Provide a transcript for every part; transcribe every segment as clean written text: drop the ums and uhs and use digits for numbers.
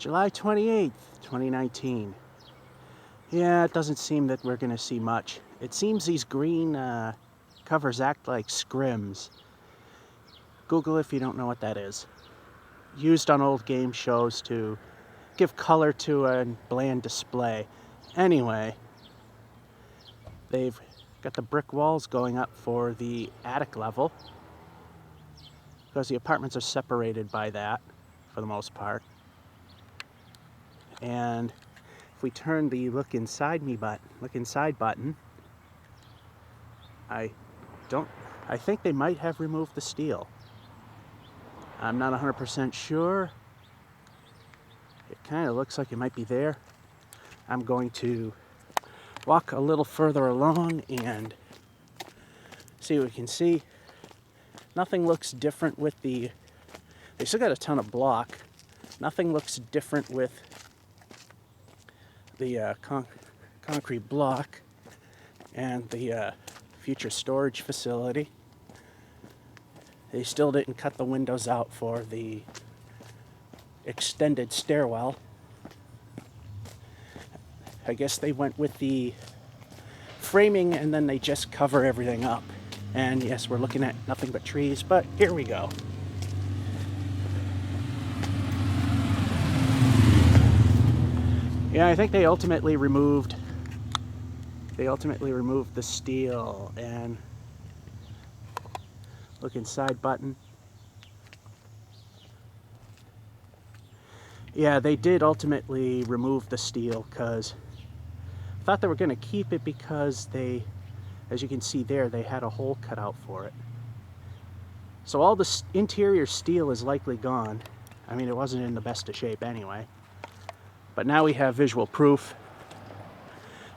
July 28th, 2019. Yeah, it doesn't seem that we're going to see much. It seems these green covers act like scrims. Google if you don't know what that is. Used on old game shows to give color to a bland display. Anyway, they've got the brick walls going up for the attic level, because the apartments are separated by that for the most part. And if we turn the look inside button, I think they might have removed the steel. I'm not 100% sure. It kind of looks like it might be there. I'm going to walk a little further along and see what we can see. Nothing looks different with they still got a ton of block. Nothing looks different with the concrete block and the future storage facility. They still didn't cut the windows out for the extended stairwell. I guess they went with the framing and then they just cover everything up. And yes, we're looking at nothing but trees, but here we go. Yeah, I think they ultimately removed the steel. And look inside button. Yeah, they did ultimately remove the steel, because I thought they were going to keep it because they, as you can see there, they had a hole cut out for it. So all the interior steel is likely gone. I mean, it wasn't in the best of shape anyway. But now we have visual proof.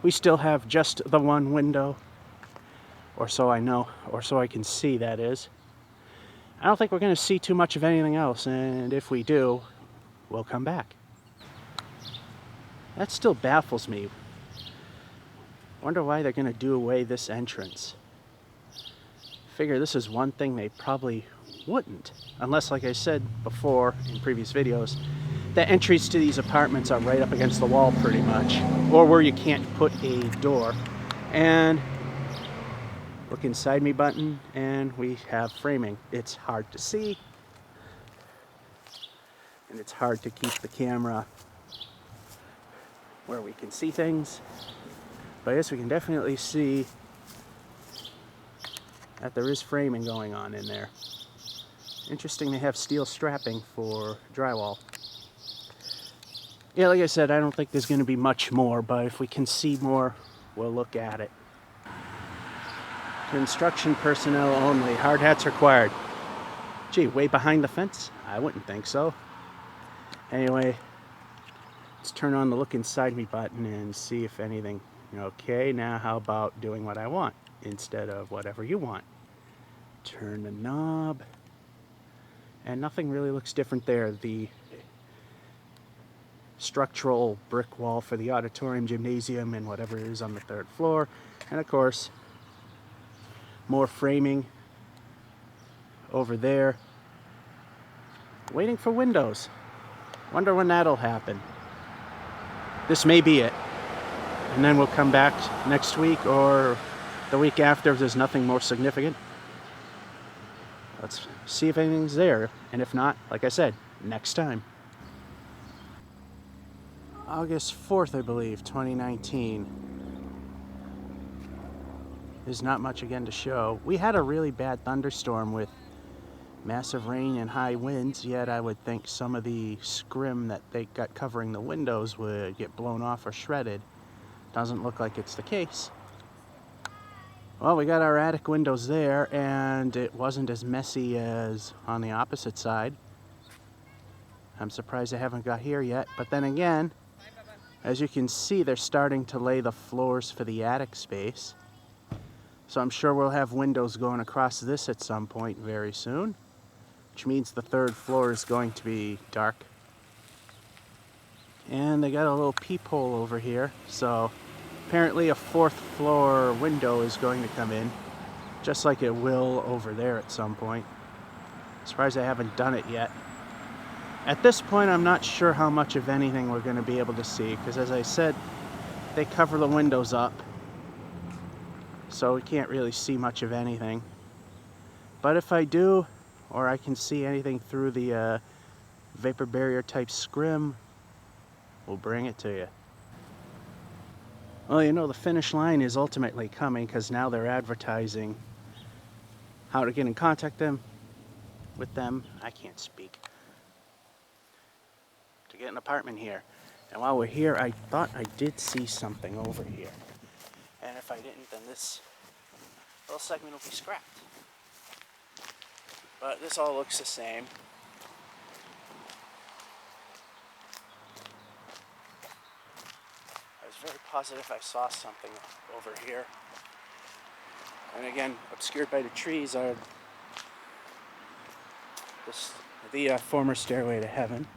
We still have just the one window, or so I know, or so I can see, that is. I don't think we're going to see too much of anything else, and if we do, we'll come back. That still baffles me. Wonder why they're going to do away this entrance. Figure this is one thing they probably wouldn't, unless, like I said before in previous videos, the entries to these apartments are right up against the wall pretty much, or where you can't put a door. And look inside me button, and we have framing. It's hard to see, and it's hard to keep the camera where we can see things. But yes, we can definitely see that there is framing going on in there. Interesting they have steel strapping for drywall. Yeah, like I said, I don't think there's going to be much more, but if we can see more, we'll look at it. Construction personnel only. Hard hats required. Gee, way behind the fence? I wouldn't think so. Anyway, let's turn on the look inside me button and see if anything. Okay, now how about doing what I want instead of whatever you want? Turn the knob. And nothing really looks different there. The structural brick wall for the auditorium, gymnasium, and whatever is on the third floor. And of course, more framing over there. Waiting for windows. Wonder when that'll happen. This may be it. And then we'll come back next week or the week after if there's nothing more significant. Let's see if anything's there. And if not, like I said, next time. August 4th, I believe, 2019. There's not much again to show. We had a really bad thunderstorm with massive rain and high winds, yet I would think some of the scrim that they got covering the windows would get blown off or shredded. Doesn't look like it's the case. Well, we got our attic windows there, and it wasn't as messy as on the opposite side. I'm surprised they haven't got here yet, but then again, as you can see, they're starting to lay the floors for the attic space. So I'm sure we'll have windows going across this at some point very soon, which means the third floor is going to be dark. And they got a little peephole over here, so apparently a fourth floor window is going to come in, just like it will over there at some point. Surprised I haven't done it yet. At this point, I'm not sure how much of anything we're going to be able to see, because as I said, they cover the windows up, so we can't really see much of anything. But if I do, or I can see anything through the vapor barrier type scrim, we'll bring it to you. Well, you know, the finish line is ultimately coming, because now they're advertising how to get in contact with them. I can't speak. To get an apartment here. And while we're here, I thought I did see something over here. And if I didn't, then this little segment will be scrapped. But this all looks the same. I was very positive I saw something over here. And again, obscured by the trees are the former stairway to heaven.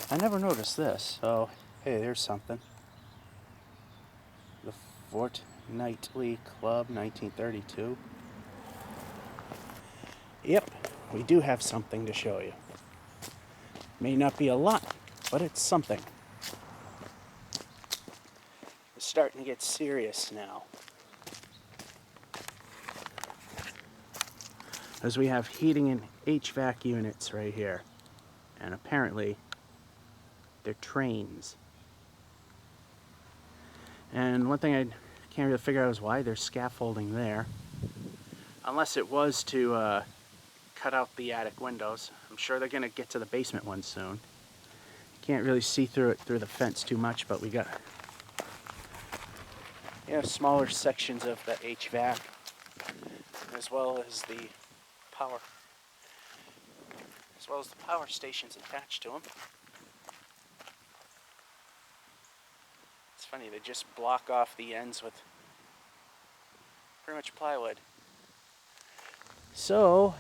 I never noticed this, so hey, there's something. The Fortnightly Club, 1932. Yep, we do have something to show you. May not be a lot, but it's something. It's starting to get serious now. As we have heating and HVAC units right here. And apparently, they're trains. And one thing I can't really figure out is why there's scaffolding there. Unless it was to cut out the attic windows. I'm sure they're going to get to the basement one soon. Can't really see through it through the fence too much, but we got smaller sections of the HVAC, as well as the power stations attached to them. It's funny, they just block off the ends with pretty much plywood. So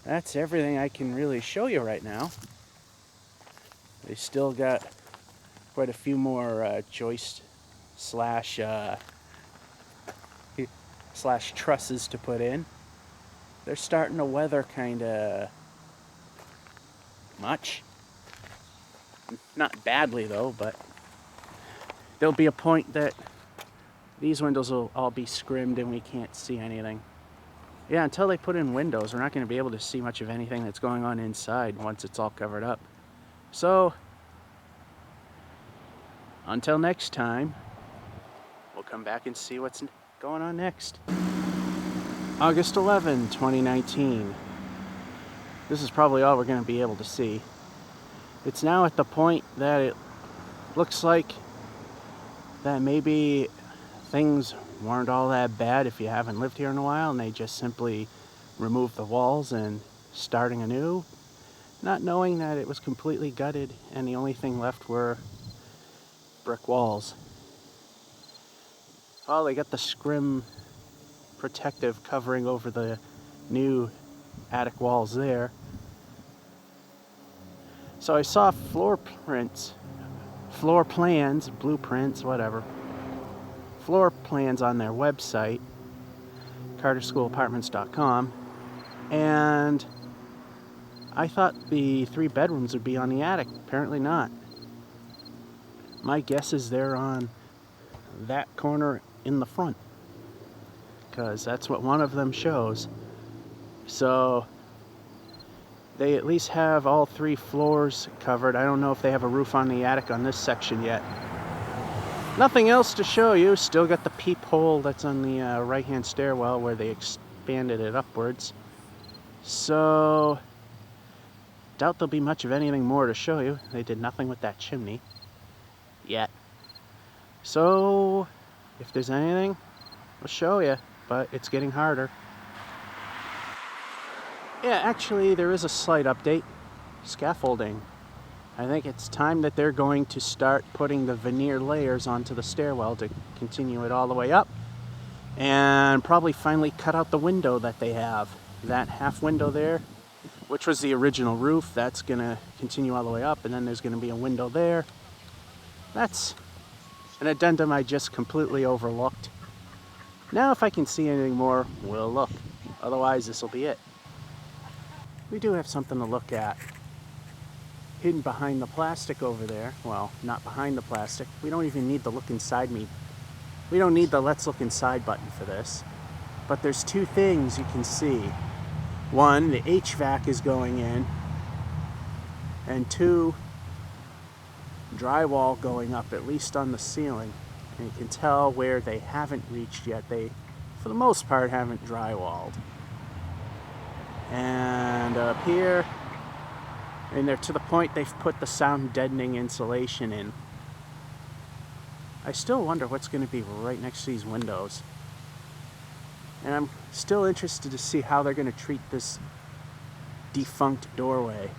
that's everything I can really show you right now. They still got quite a few more joist slash trusses to put in. They're starting to weather kind of much. Not badly though, but there'll be a point that these windows will all be scrimmed and we can't see anything. Yeah, until they put in windows, we're not going to be able to see much of anything that's going on inside once it's all covered up. So, until next time, we'll come back and see what's going on next. August 11, 2019. This is probably all we're going to be able to see. It's now at the point that it looks like that maybe things weren't all that bad if you haven't lived here in a while, and they just simply removed the walls and starting anew, not knowing that it was completely gutted and the only thing left were brick walls. Well, they got the scrim protective covering over the new attic walls there. So I saw floor plans, blueprints, whatever. Floor plans on their website, carterschoolapartments.com, and I thought the 3 bedrooms would be on the attic. Apparently not. My guess is they're on that corner in the front, because that's what one of them shows. So they at least have all 3 floors covered. I don't know if they have a roof on the attic on this section yet. Nothing else to show you. Still got the peephole that's on the right-hand stairwell where they expanded it upwards. So, doubt there'll be much of anything more to show you. They did nothing with that chimney yet. So, if there's anything, we'll show you, but it's getting harder. Yeah, actually, there is a slight update. Scaffolding. I think it's time that they're going to start putting the veneer layers onto the stairwell to continue it all the way up, and probably finally cut out the window that they have. That half window there, which was the original roof, that's going to continue all the way up, and then there's going to be a window there. That's an addendum I just completely overlooked. Now if I can see anything more, we'll look. Otherwise, this will be it. We do have something to look at. Hidden behind the plastic over there. Well, not behind the plastic. We don't even need the look inside me. We don't need the let's look inside button for this. But there's two things you can see. One, the HVAC is going in. And two, drywall going up, at least on the ceiling. And you can tell where they haven't reached yet. They, for the most part, haven't drywalled. And up here, and they're to the point they've put the sound deadening insulation in. I still wonder what's going to be right next to these windows. And I'm still interested to see how they're going to treat this defunct doorway.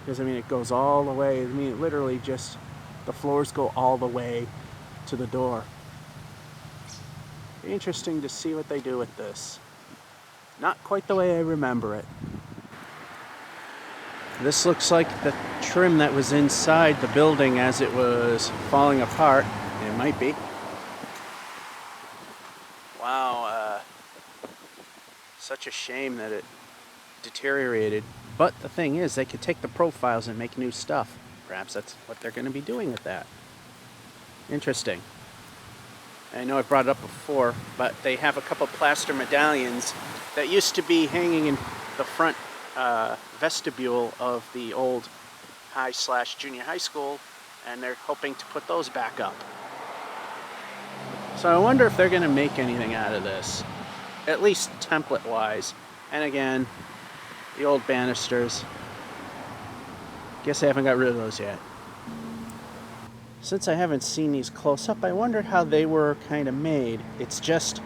Because, I mean, it goes all the way. I mean, it literally just, the floors go all the way to the door. Interesting to see what they do with this. Not quite the way I remember it. This looks like the trim that was inside the building as it was falling apart. It might be. Wow, such a shame that it deteriorated. But the thing is, they could take the profiles and make new stuff. Perhaps that's what they're going to be doing with that. Interesting. I know I brought it up before, but they have a couple plaster medallions that used to be hanging in the front vestibule of the old high/junior high school, and they're hoping to put those back up. So I wonder if they're going to make anything out of this, at least template-wise. And again, the old banisters. Guess I haven't got rid of those yet. Since I haven't seen these close up, I wondered how they were kind of made. It's just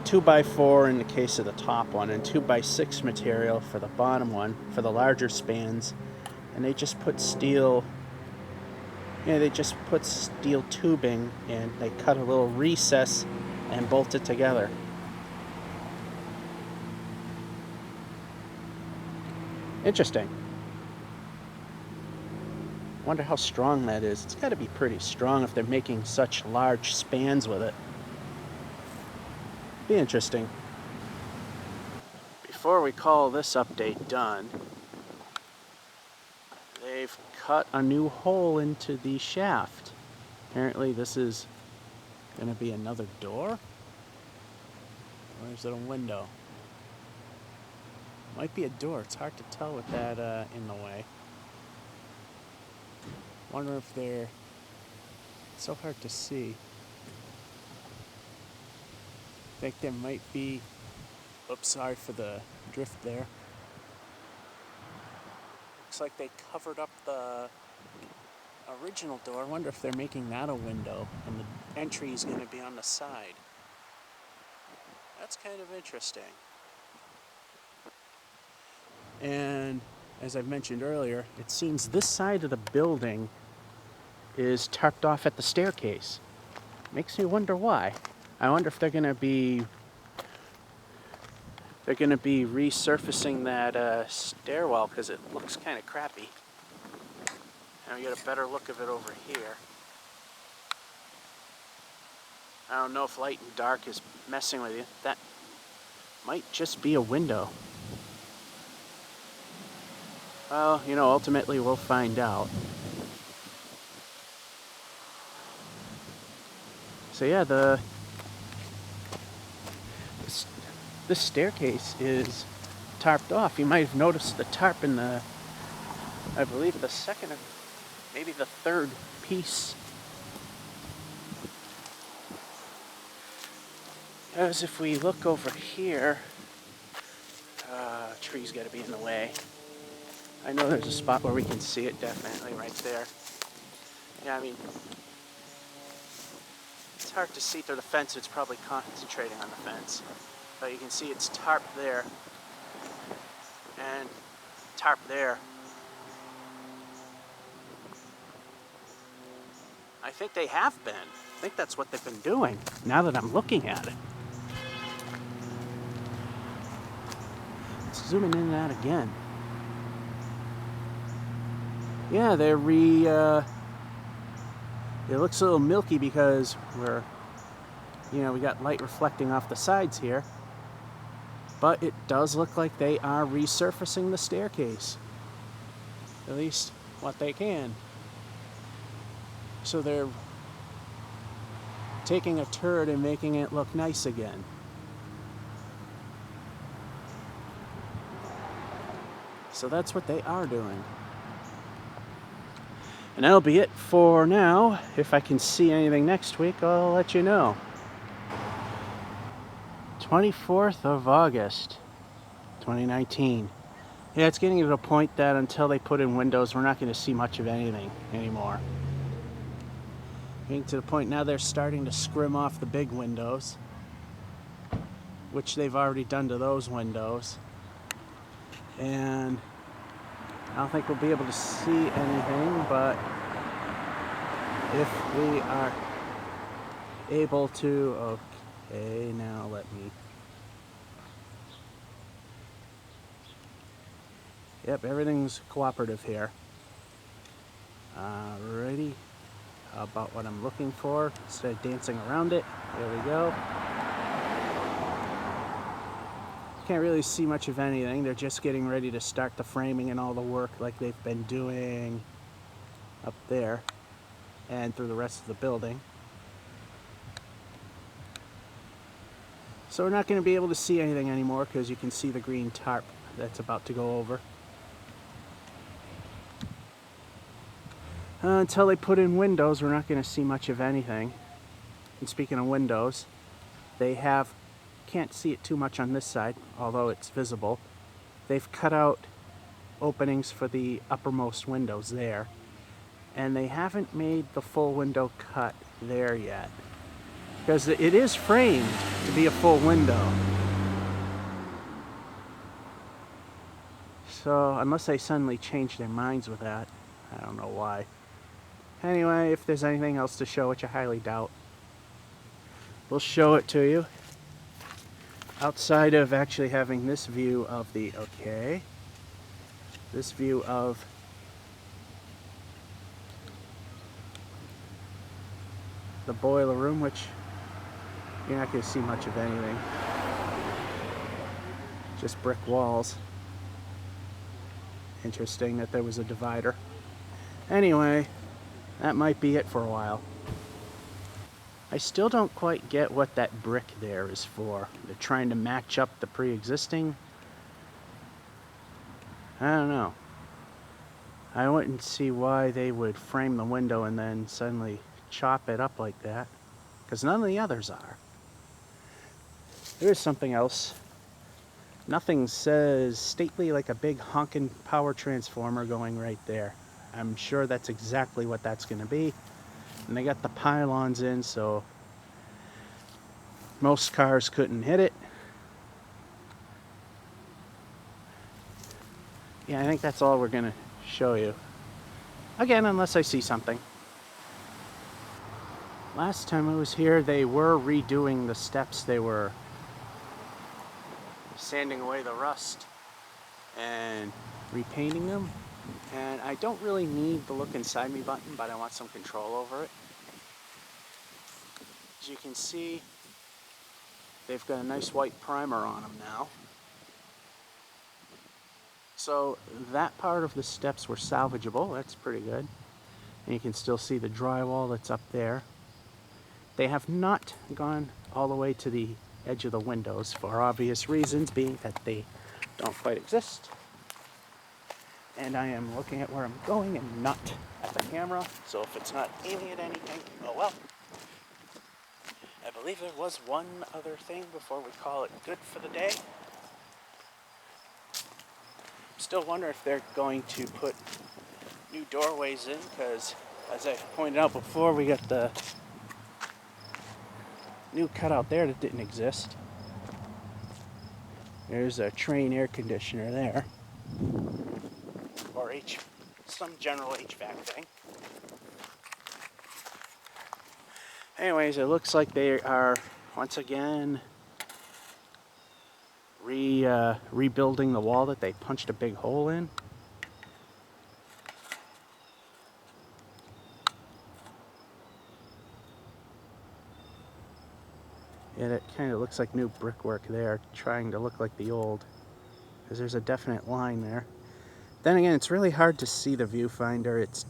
2x4 in the case of the top one, and 2x6 material for the bottom one, for the larger spans. And they just put steel, they just put steel tubing, and they cut a little recess and bolt it together. Interesting. Wonder how strong that is. It's got to be pretty strong if they're making such large spans with it. Be interesting. Before we call this update done, they've cut a new hole into the shaft. Apparently this is going to be another door? Or is it a window? Might be a door. It's hard to tell with that in the way. Wonder if they're... It's so hard to see. I think there might be... Oops, sorry for the drift there. Looks like they covered up the original door. I wonder if they're making that a window and the entry is going to be on the side. That's kind of interesting. And as I've mentioned earlier, it seems this side of the building is tarped off at the staircase. Makes me wonder why. I wonder if they're going to be resurfacing that stairwell, because it looks kind of crappy. And we get a better look of it over here. I don't know if light and dark is messing with you. That might just be a window. Well, ultimately we'll find out. So yeah, this staircase is tarped off. You might have noticed the tarp in the, I believe the second or maybe the third piece. As if we look over here, tree's got to be in the way. I know there's a spot where we can see it, definitely right there. Yeah, I mean, it's hard to see through the fence. It's probably concentrating on the fence. But you can see it's tarp there and tarp there. I think they have been. I think that's what they've been doing, now that I'm looking at it. Zooming in and out again. Yeah, it looks a little milky because we're You know, we got light reflecting off the sides here, but it does look like they are resurfacing the staircase. At least what they can. So they're taking a turd and making it look nice again. So that's what they are doing. And that'll be it for now. If I can see anything next week, I'll let you know. 24th of August, 2019. Yeah, it's getting to the point that until they put in windows, we're not going to see much of anything anymore. Getting to the point now they're starting to scrim off the big windows, which they've already done to those windows. And I don't think we'll be able to see anything, but if we are able to... Okay, now let me... Yep, everything's cooperative here. Alrighty. About what I'm looking for. Instead of dancing around it, there we go. Can't really see much of anything. They're just getting ready to start the framing and all the work like they've been doing up there and through the rest of the building. So we're not going to be able to see anything anymore because you can see the green tarp that's about to go over. Until they put in windows, we're not going to see much of anything. And speaking of windows, they have, can't see it too much on this side, although it's visible. They've cut out openings for the uppermost windows there. And they haven't made the full window cut there yet. Because it is framed to be a full window. So, unless they suddenly change their minds with that, I don't know why. Anyway, if there's anything else to show, which I highly doubt, we'll show it to you. Outside of actually having this view of the, this view of the boiler room, which you're not going to see much of anything. Just brick walls. Interesting that there was a divider. Anyway, that might be it for a while. I still don't quite get what that brick there is for. They're trying to match up the pre-existing. I don't know. I wouldn't see why they would frame the window and then suddenly chop it up like that, because none of the others are. There's something else. Nothing says stately like a big honking power transformer going right there. I'm sure that's exactly what that's going to be. And they got the pylons in, so most cars couldn't hit it. Yeah, I think that's all we're going to show you. Again, unless I see something. Last time I was here, they were redoing the steps. They were sanding away the rust and repainting them. And I don't really need the look inside me button, but I want some control over it. As you can see, they've got a nice white primer on them now. So that part of the steps were salvageable. That's pretty good. And you can still see the drywall that's up there. They have not gone all the way to the edge of the windows for obvious reasons, being that they don't quite exist. And I am looking at where I'm going and not at the camera, so if it's not aiming at anything, oh well. I believe there was one other thing before we call it good for the day. Still wonder if they're going to put new doorways in, because as I pointed out before, we got the new cutout there that didn't exist. There's a train air conditioner there. Or some general HVAC thing. Anyways, it looks like they are once again rebuilding the wall that they punched a big hole in. And it kind of looks like new brickwork there, trying to look like the old, because there's a definite line there. Then again, it's really hard to see the viewfinder. It's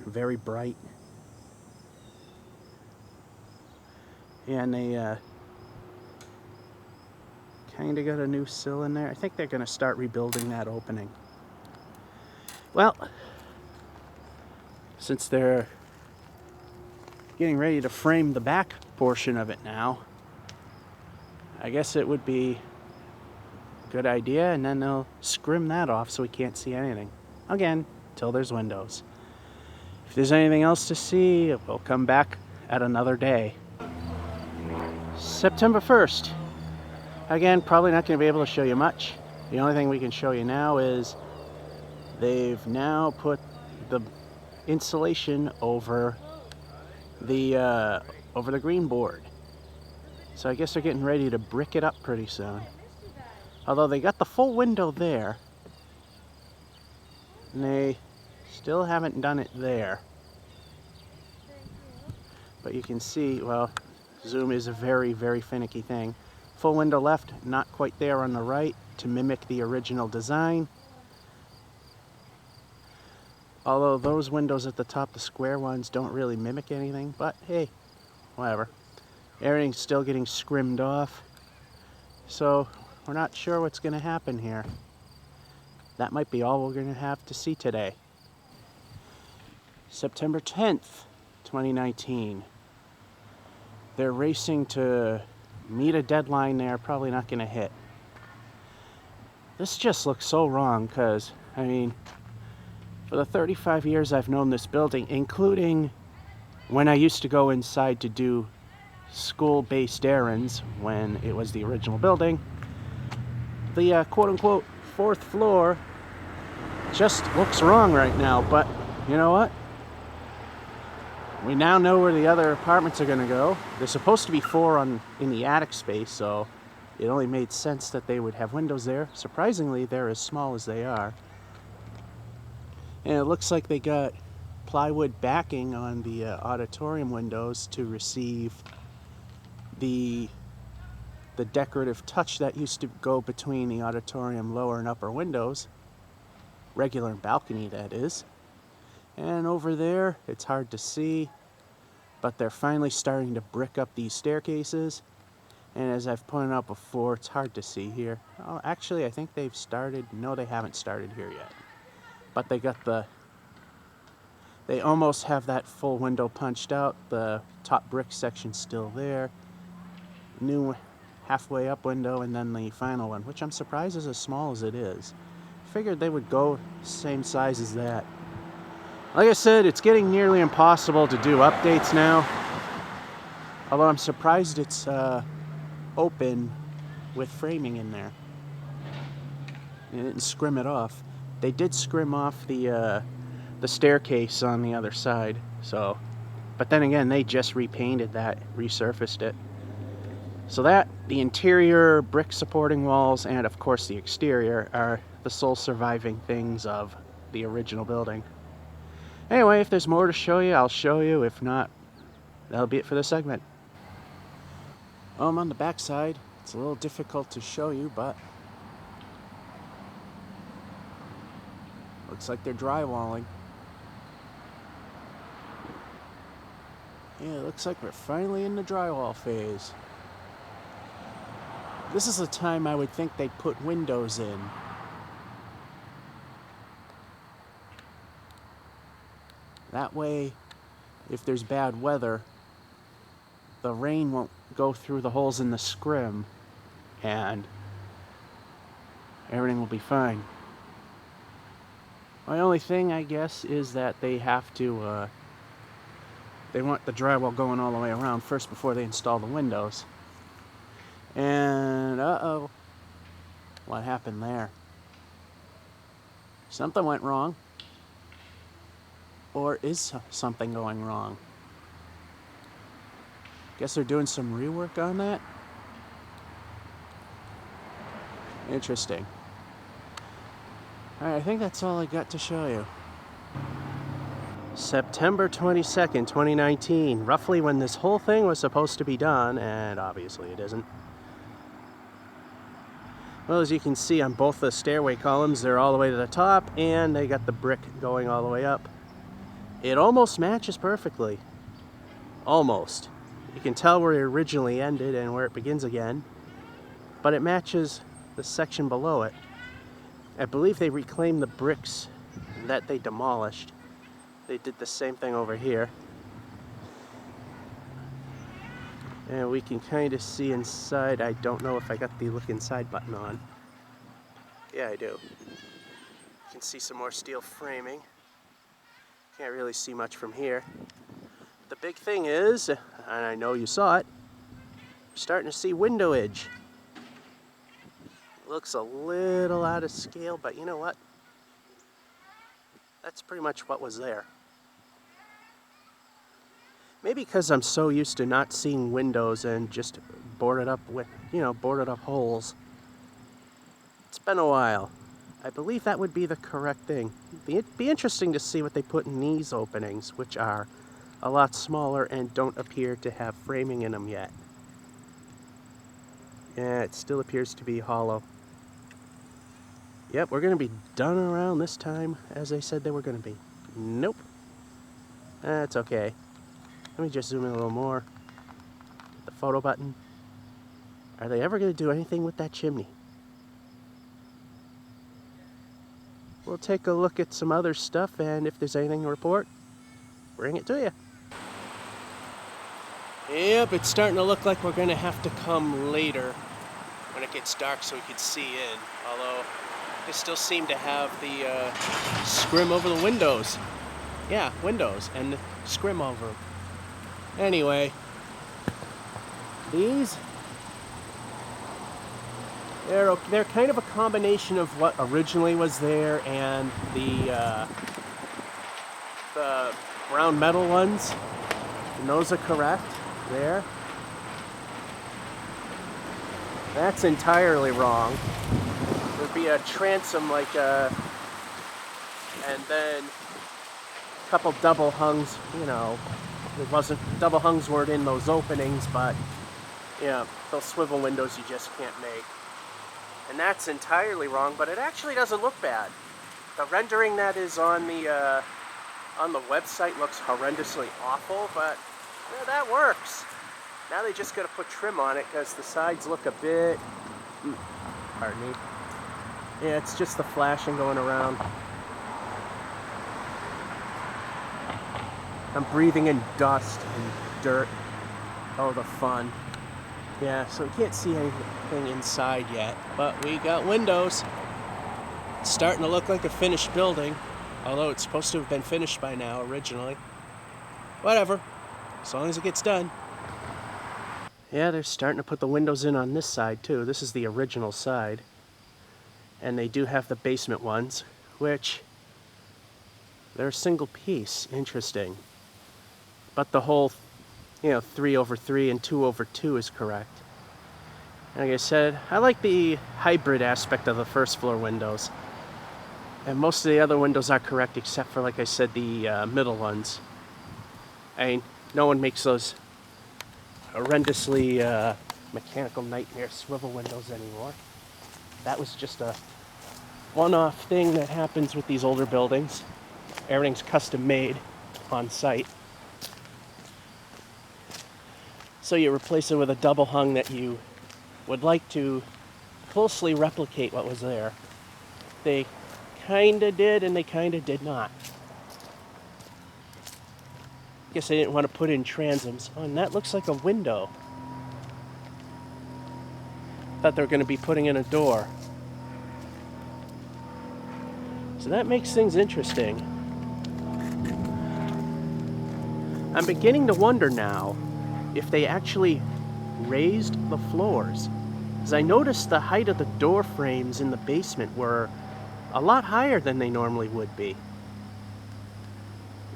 very bright. And they kind of got a new sill in there. I think they're going to start rebuilding that opening. Well, since they're getting ready to frame the back portion of it now, I guess it would be a good idea, and then they'll scrim that off so we can't see anything. Again, till there's windows. If there's anything else to see, we'll come back at another day. September 1st. Again, probably not going to be able to show you much. The only thing we can show you now is they've now put the insulation over the green board. So I guess they're getting ready to brick it up pretty soon. Although they got the full window there, and they still haven't done it there. But you can see, well, zoom is a very, very finicky thing. Full window left, not quite there on the right to mimic the original design. Although those windows at the top, the square ones, don't really mimic anything, but hey, whatever. Everything's still getting scrimmed off, so we're not sure what's going to happen here. That might be all we're going to have to see today. September 10th, 2019. They're racing to meet a deadline they're probably not going to hit. This just looks so wrong because, I mean, for the 35 years I've known this building, including when I used to go inside to do school-based errands when it was the original building, the quote-unquote fourth floor just looks wrong right now. But you know what? We now know where the other apartments are going to go. There's supposed to be 4 in the attic space, so it only made sense that they would have windows there. Surprisingly, they're as small as they are. And it looks like they got plywood backing on the auditorium windows to receive the decorative touch that used to go between the auditorium lower and upper windows. Regular balcony, that is. And over there, it's hard to see, but they're finally starting to brick up these staircases. And as I've pointed out before, it's hard to see here. Oh, actually, I think they've started. No, they haven't started here yet. But they almost have that full window punched out. The top brick section's still there. New halfway up window, and then the final one, which I'm surprised is as small as it is. Figured they would go same size as that. Like I said, it's getting nearly impossible to do updates now. Although I'm surprised it's open with framing in there. They didn't scrim it off. They did scrim off the staircase on the other side. So, but then again, they just repainted that, resurfaced it. So that, the interior brick supporting walls, and of course the exterior are the sole surviving things of the original building. Anyway, if there's more to show you, I'll show you. If not, that'll be it for this segment. I'm on the back side. It's a little difficult to show you, but looks like they're drywalling. Yeah, it looks like we're finally in the drywall phase. This is the time I would think they'd put windows in. That way, if there's bad weather, the rain won't go through the holes in the scrim, and everything will be fine. My only thing, I guess, is that they have to, they want the drywall going all the way around first before they install the windows. And, uh-oh, what happened there? Something went wrong. Or is something going wrong? Guess they're doing some rework on that? Interesting. Alright, I think that's all I got to show you. September 22nd, 2019, roughly when this whole thing was supposed to be done, and obviously it isn't. Well, as you can see on both the stairway columns, they're all the way to the top, and they got the brick going all the way up. It almost matches perfectly. Almost. You can tell where it originally ended and where it begins again, but it matches the section below it. I believe they reclaimed the bricks that they demolished. They did the same thing over here. And we can kind of see inside. I don't know if I got the look inside button on. Yeah, I do. You can see some more steel framing. Can't really see much from here. The big thing is, and I know you saw it, we're starting to see window edge. Looks a little out of scale, but you know what? That's pretty much what was there. Maybe because I'm so used to not seeing windows and just boarded up with, boarded up holes. It's been a while. I believe that would be the correct thing. It'd be interesting to see what they put in these openings, which are a lot smaller and don't appear to have framing in them yet. Yeah, it still appears to be hollow. Yep, we're going to be done around this time as they said they were going to be. Nope. That's okay. Let me just zoom in a little more. Hit the photo button. Are they ever going to do anything with that chimney? We'll take a look at some other stuff, and if there's anything to report, bring it to you. Yep, it's starting to look like we're going to have to come later when it gets dark so we can see in. Although, they still seem to have the scrim over the windows. Yeah, windows and scrim over them. Anyway, these, they're kind of a combination of what originally was there and the brown metal ones. And those are correct there. That's entirely wrong. There'd be a transom like and then a couple double hungs, it wasn't, double hungs weren't in those openings, but those swivel windows you just can't make. And that's entirely wrong, but it actually doesn't look bad. The rendering that is on the website looks horrendously awful, but that works. Now they just got to put trim on it because the sides look a bit, pardon me. Yeah, it's just the flashing going around. I'm breathing in dust and dirt. Oh, the fun. Yeah, so we can't see anything inside yet, but we got windows. It's starting to look like a finished building, although it's supposed to have been finished by now originally. Whatever, as long as it gets done. Yeah, they're starting to put the windows in on this side too. This is the original side. And they do have the basement ones, which they're a single piece. Interesting. But the whole, 3/3 and 2/2 is correct. And like I said, I like the hybrid aspect of the first floor windows. And most of the other windows are correct, except for, like I said, the middle ones. I mean, no one makes those horrendously mechanical nightmare swivel windows anymore. That was just a one-off thing that happens with these older buildings. Everything's custom made on site. So you replace it with a double hung that you would like to closely replicate what was there. They kinda did and they kinda did not. Guess they didn't want to put in transoms. Oh, and that looks like a window. Thought they were going to be putting in a door. So that makes things interesting. I'm beginning to wonder now if they actually raised the floors. Because I noticed the height of the door frames in the basement were a lot higher than they normally would be.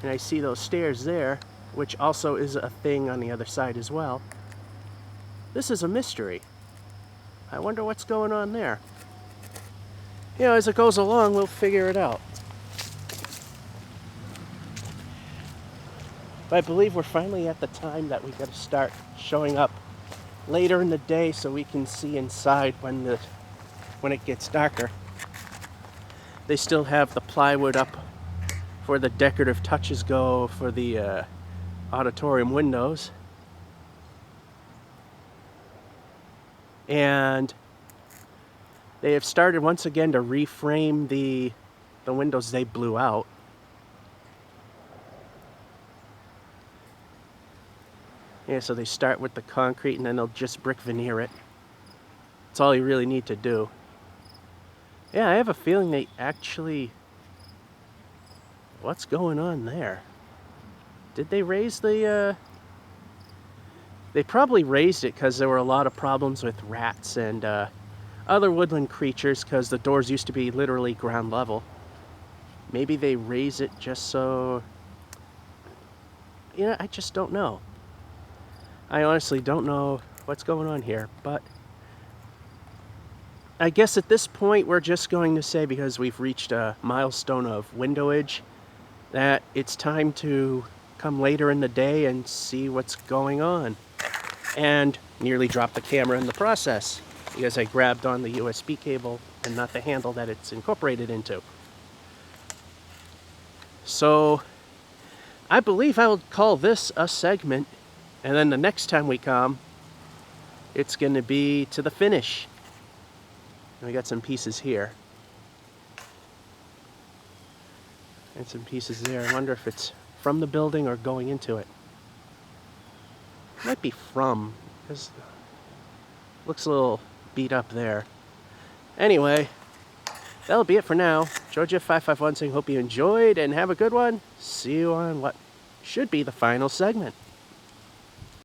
And I see those stairs there, which also is a thing on the other side as well. This is a mystery. I wonder what's going on there. As it goes along, we'll figure it out. But I believe we're finally at the time that we got to start showing up later in the day so we can see inside when it gets darker. They still have the plywood up for the decorative touches go for the auditorium windows. And they have started once again to reframe the windows they blew out. Yeah, so they start with the concrete and then they'll just brick veneer it. That's all you really need to do. Yeah, I have a feeling they actually... What's going on there? Did they raise the... They probably raised it because there were a lot of problems with rats and other woodland creatures because the doors used to be literally ground level. Maybe they raise it just so... You know, I just don't know. I honestly don't know what's going on here, but I guess at this point we're just going to say, because we've reached a milestone of windowage, that it's time to come later in the day and see what's going on. And nearly dropped the camera in the process because I grabbed on the USB cable and not the handle that it's incorporated into. So I believe I will call this a segment, and then the next time we come, it's going to be to the finish. And we got some pieces here. And some pieces there. I wonder if it's from the building or going into it. It might be from, because it looks a little beat up there. Anyway, that'll be it for now. Georgia551 saying hope you enjoyed and have a good one. See you on what should be the final segment.